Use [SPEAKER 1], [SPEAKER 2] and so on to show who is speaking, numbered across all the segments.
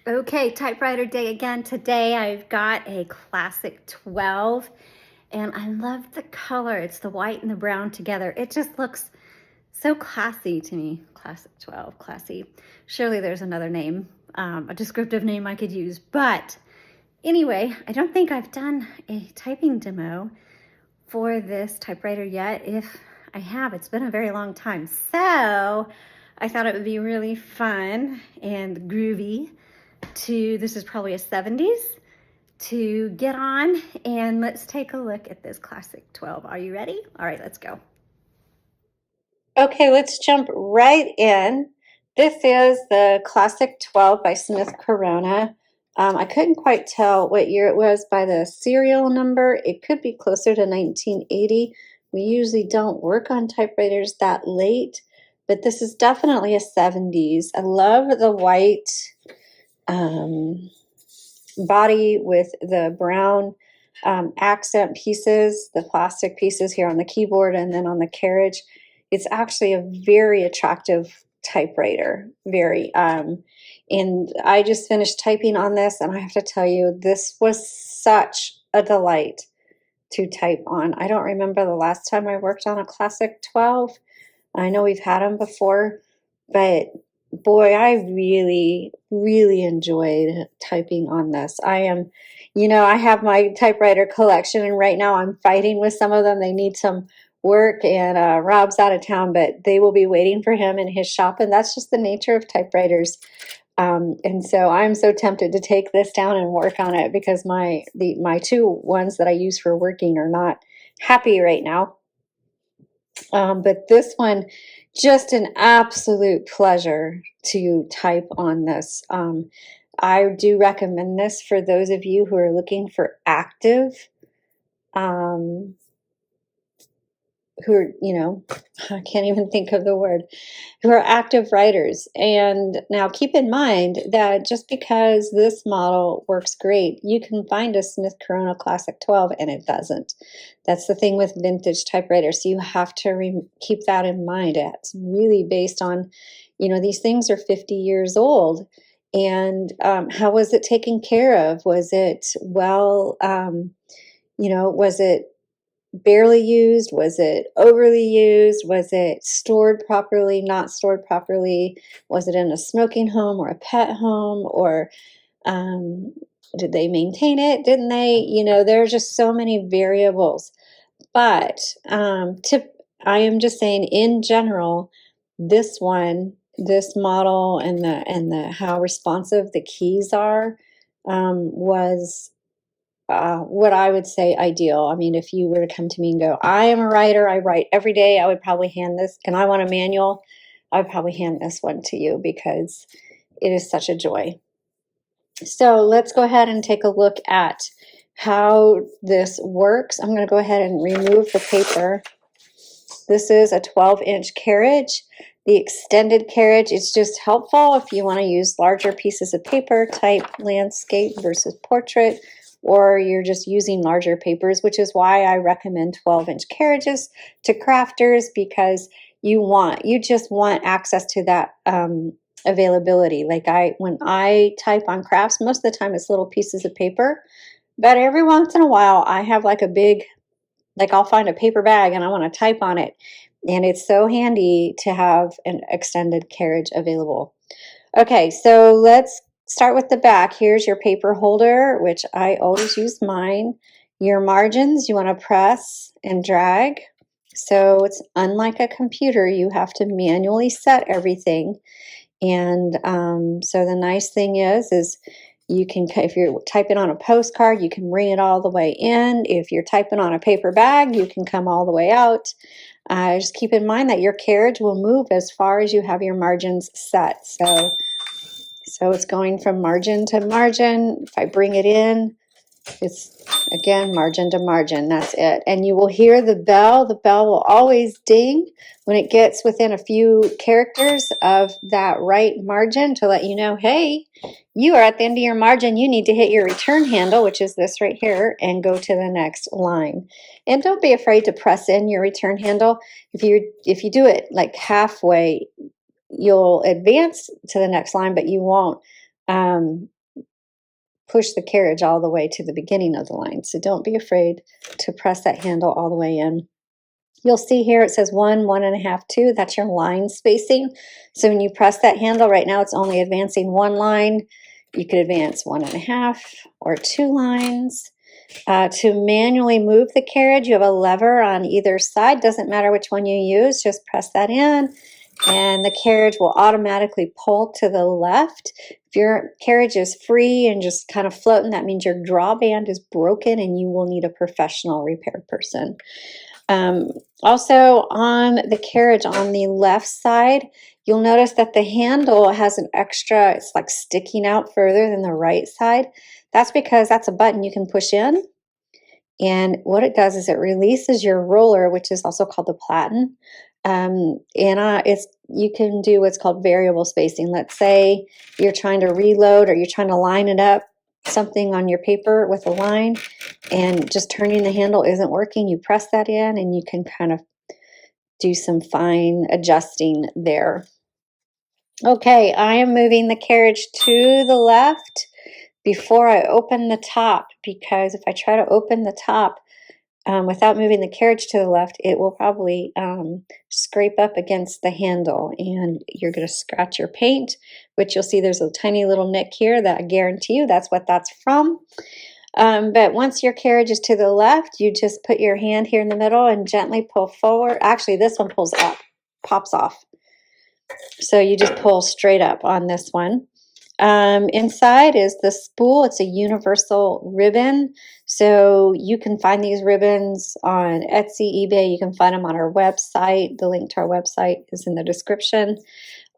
[SPEAKER 1] Okay, typewriter day again. Today I've got a classic 12 and I love the color. It's the white and the brown together. It just looks so classy to me. Classic 12, classy. Surely there's another name, a descriptive name I could use. But anyway, I don't think I've done a typing demo for this typewriter yet. If I have, it's been a very long time. So I thought it would be really fun and groovy this is probably a 70s, to get on and let's take a look at this classic 12. Are you ready? All right, let's go. Okay, let's jump right in. This is the classic 12 by Smith Corona. I couldn't quite tell what year it was by the serial number. It could be closer to 1980. We usually don't work on typewriters that late, but this is definitely a 70s. I love the white body with the brown accent pieces, the plastic pieces here on the keyboard and then on the carriage. It's actually a very attractive typewriter, and I just finished typing on this, and I have to tell you, this was such a delight to type on. I don't remember the last time I worked on a classic 12. I know we've had them before, but boy, I really, really enjoyed typing on this. I have my typewriter collection, and right now I'm fighting with some of them. They need some work, and Rob's out of town, but they will be waiting for him in his shop, and that's just the nature of typewriters. And so I'm so tempted to take this down and work on it because my two ones that I use for working are not happy right now. But this one, just an absolute pleasure to type on this. I do recommend this for those of you who are looking for active, who are, I can't even think of the word, who are active writers. And now keep in mind that just because this model works great, you can find a Smith Corona Classic 12 and it doesn't. That's the thing with vintage typewriters. So you have to keep that in mind. It's really based on, these things are 50 years old. And how was it taken care of? Was it was it barely used? Was it overly used? Was it stored properly, not stored properly? Was it in a smoking home or a pet home? Or did they maintain it? Didn't they? There are just so many variables. But I am just saying, in general, this model and the how responsive the keys are was what I would say ideal. I mean, if you were to come to me and go, I am a writer, I write every day, I would probably hand this, and I want a manual, I would probably hand this one to you because it is such a joy. So let's go ahead and take a look at how this works. I'm going to go ahead and remove the paper. This is a 12-inch carriage. The extended carriage is just helpful if you want to use larger pieces of paper, type landscape versus portrait, or you're just using larger papers, which is why I recommend 12-inch carriages to crafters, because you just want access to that availability. Like when I type on crafts, most of the time it's little pieces of paper, but every once in a while I have like a big, I'll find a paper bag and I want to type on it, and it's so handy to have an extended carriage available. Okay, so let's start with the back. Here's your paper holder, which I always use mine. Your margins, you want to press and drag. So it's unlike a computer, you have to manually set everything. And so the nice thing is you can, if you're typing on a postcard, you can bring it all the way in. If you're typing on a paper bag, you can come all the way out. Just keep in mind that your carriage will move as far as you have your margins set. So it's going from margin to margin. If I bring it in, it's again margin to margin. That's it. And you will hear the bell. The bell will always ding when it gets within a few characters of that right margin to let you know, hey, you are at the end of your margin. You need to hit your return handle, which is this right here, and go to the next line. And don't be afraid to press in your return handle. If you do it like halfway, you'll advance to the next line, but you won't push the carriage all the way to the beginning of the line. So don't be afraid to press that handle all the way in. You'll see here it says 1, 1.5, 2. That's your line spacing. So when you press that handle right now, it's only advancing 1 line. You could advance 1.5 or 2 lines. To manually move the carriage, you have a lever on either side. Doesn't matter which one you use, just press that in and the carriage will automatically pull to the left. If your carriage is free and just kind of floating, that means your drawband is broken and you will need a professional repair person. Also on the carriage on the left side, you'll notice that the handle has an extra, it's like sticking out further than the right side. That's because that's a button you can push in. And what it does is it releases your roller, which is also called the platen. You can do what's called variable spacing. Let's say you're trying to reload or you're trying to line it up, something on your paper with a line, and just turning the handle isn't working. You press that in and you can kind of do some fine adjusting there. Okay, I am moving the carriage to the left before I open the top, because if I try to open the top without moving the carriage to the left, it will probably scrape up against the handle and you're going to scratch your paint, which you'll see there's a tiny little nick here that I guarantee you that's what that's from. But once your carriage is to the left, you just put your hand here in the middle and gently pull forward. Actually, this one pulls up, pops off. So you just pull straight up on this one. Inside is the spool. It's a universal ribbon. So you can find these ribbons on Etsy, eBay. You can find them on our website. The link to our website is in the description.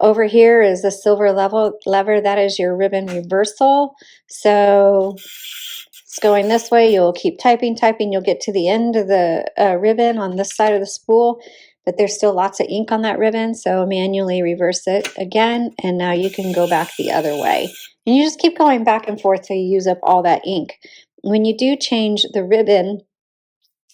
[SPEAKER 1] Over here is the silver lever. That is your ribbon reversal. So it's going this way. You'll keep typing. You'll get to the end of the ribbon on this side of the spool, but there's still lots of ink on that ribbon, so manually reverse it again, and now you can go back the other way. And you just keep going back and forth till you use up all that ink. When you do change the ribbon,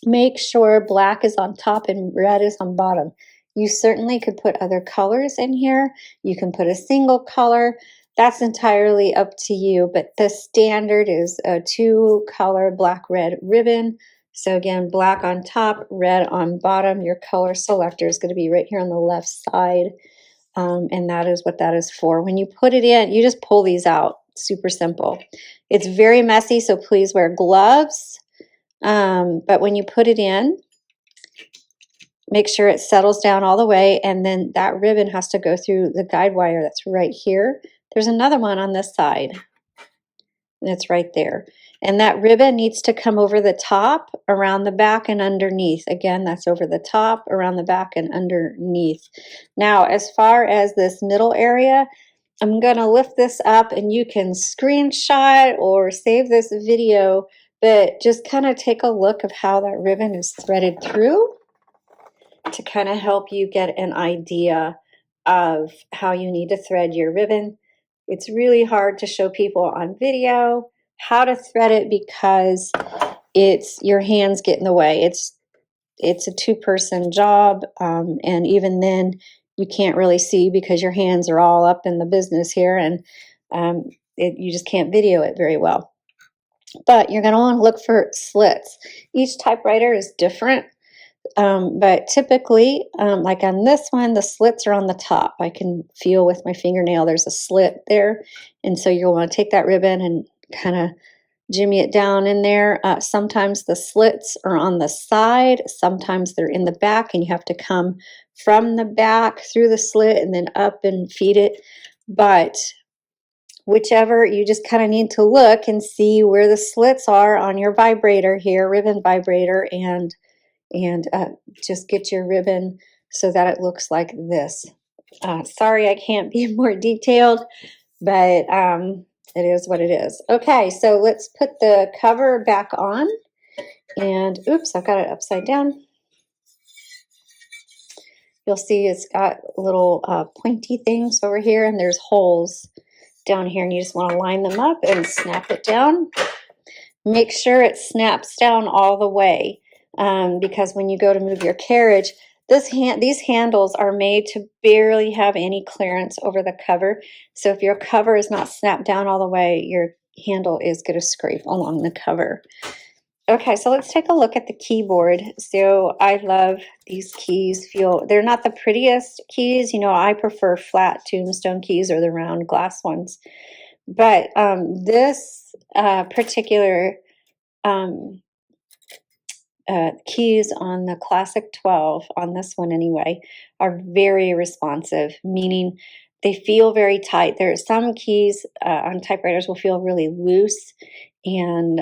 [SPEAKER 1] make sure black is on top and red is on bottom. You certainly could put other colors in here. You can put a single color. That's entirely up to you, but the standard is a 2-color black-red ribbon. So again, black on top, red on bottom. Your color selector is going to be right here on the left side, and that is what that is for. When you put it in, you just pull these out. Super simple. It's very messy, so please wear gloves. But when you put it in, make sure it settles down all the way, and then that ribbon has to go through the guide wire that's right here. There's another one on this side, and it's right there. And that ribbon needs to come over the top, around the back, and underneath. Again, that's over the top, around the back, and underneath. Now, as far as this middle area, I'm going to lift this up, and you can screenshot or save this video, but just kind of take a look of how that ribbon is threaded through to kind of help you get an idea of how you need to thread your ribbon. It's really hard to show people on video how to thread it because your hands get in the way. It's a 2-person job, and even then you can't really see because your hands are all up in the business here, and you just can't video it very well. But you're going to want to look for slits. Each typewriter is different. But typically, like on this one, the slits are on the top. I can feel with my fingernail there's a slit there. And so you'll want to take that ribbon and kind of jimmy it down in there. Sometimes the slits are on the side. Sometimes they're in the back, and you have to come from the back through the slit and then up and feed it. But whichever, you just kind of need to look and see where the slits are on your vibrator here, ribbon vibrator, and just get your ribbon so that it looks like this. Sorry, I can't be more detailed, but it is what it is. Okay, so let's put the cover back on. And oops, I've got it upside down. You'll see it's got little pointy things over here, and there's holes down here, and you just want to line them up and snap it down. Make sure it snaps down all the way. Because when you go to move your carriage, these handles are made to barely have any clearance over the cover. So if your cover is not snapped down all the way, your handle is going to scrape along the cover. Okay, so let's take a look at the keyboard. So I love these keys. They're not the prettiest keys. I prefer flat tombstone keys or the round glass ones. But this particular keys on the Classic 12, on this one anyway, are very responsive, meaning they feel very tight. There are some keys on typewriters will feel really loose, and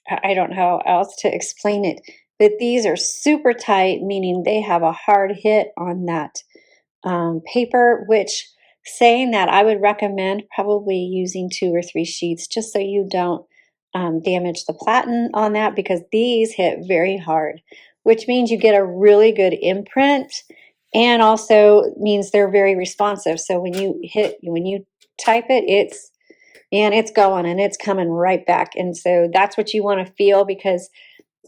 [SPEAKER 1] I don't know how else to explain it, but these are super tight, meaning they have a hard hit on that paper, which, saying that, I would recommend probably using 2 or 3 sheets just so you don't damage the platen on that, because these hit very hard, which means you get a really good imprint, and also means they're very responsive. So when you type it, it's going and it's coming right back. And so that's what you want to feel, because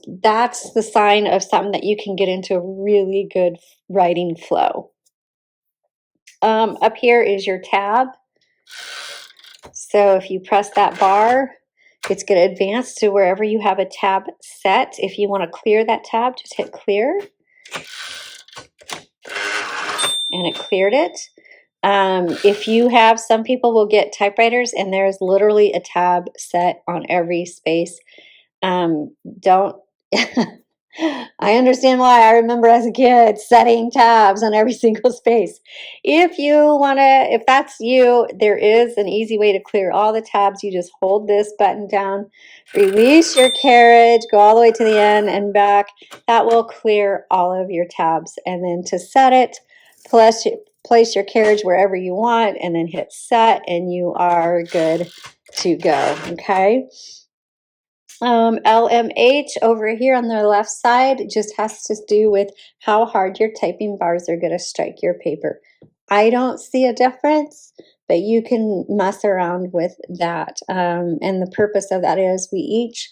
[SPEAKER 1] that's the sign of something that you can get into a really good writing flow. Up here is your tab. So if you press that bar, it's going to advance to wherever you have a tab set. If you want to clear that tab, just hit clear. And it cleared it. If you have, some people will get typewriters and there's literally a tab set on every space. Don't I understand why. I remember as a kid setting tabs on every single space. If that's you, there is an easy way to clear all the tabs. You just hold this button down, release your carriage, go all the way to the end and back. That will clear all of your tabs. And then to set it, place your carriage wherever you want and then hit set, and you are good to go. Okay. LMH over here on the left side just has to do with how hard your typing bars are going to strike your paper. I don't see a difference, but you can mess around with that. And the purpose of that is we each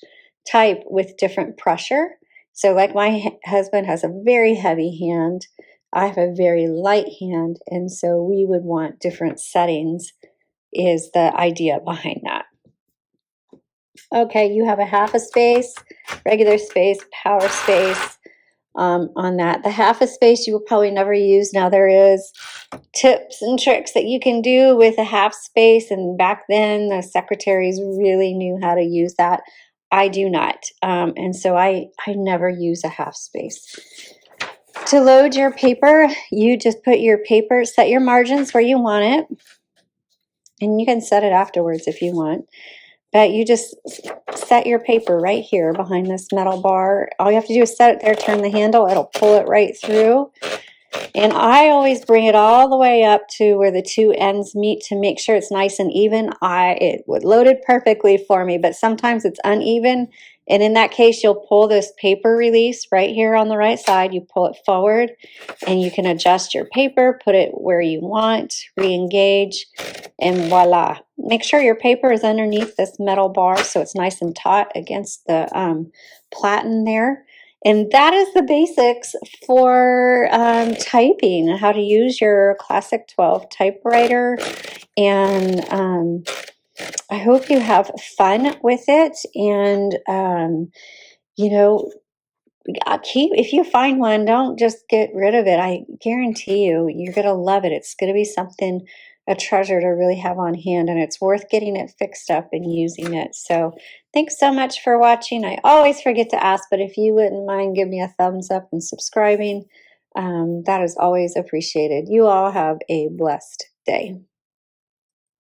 [SPEAKER 1] type with different pressure. So like my husband has a very heavy hand. I have a very light hand. And so we would want different settings, is the idea behind that. Okay, you have a half a space, regular space, power space on that. The half a space you will probably never use. Now there is tips and tricks that you can do with a half space, and back then the secretaries really knew how to use that. I do not, and so I never use a half space. To load your paper, you just put your paper, set your margins where you want it, and you can set it afterwards if you want. But you just set your paper right here behind this metal bar. All you have to do is set it there, turn the handle, it'll pull it right through. And I always bring it all the way up to where the two ends meet to make sure it's nice and even. It would load it perfectly for me, but sometimes it's uneven. And in that case, you'll pull this paper release right here on the right side. You pull it forward and you can adjust your paper, put it where you want, re-engage, and voila. Make sure your paper is underneath this metal bar so it's nice and taut against the platen there. And that is the basics for typing, how to use your Classic 12 typewriter. And I hope you have fun with it. And, if you find one, don't just get rid of it. I guarantee you're going to love it. It's going to be a treasure to really have on hand, and it's worth getting it fixed up and using it. So thanks so much for watching. I always forget to ask, but if you wouldn't mind, give me a thumbs up and subscribing. That is always appreciated. You all have a blessed day.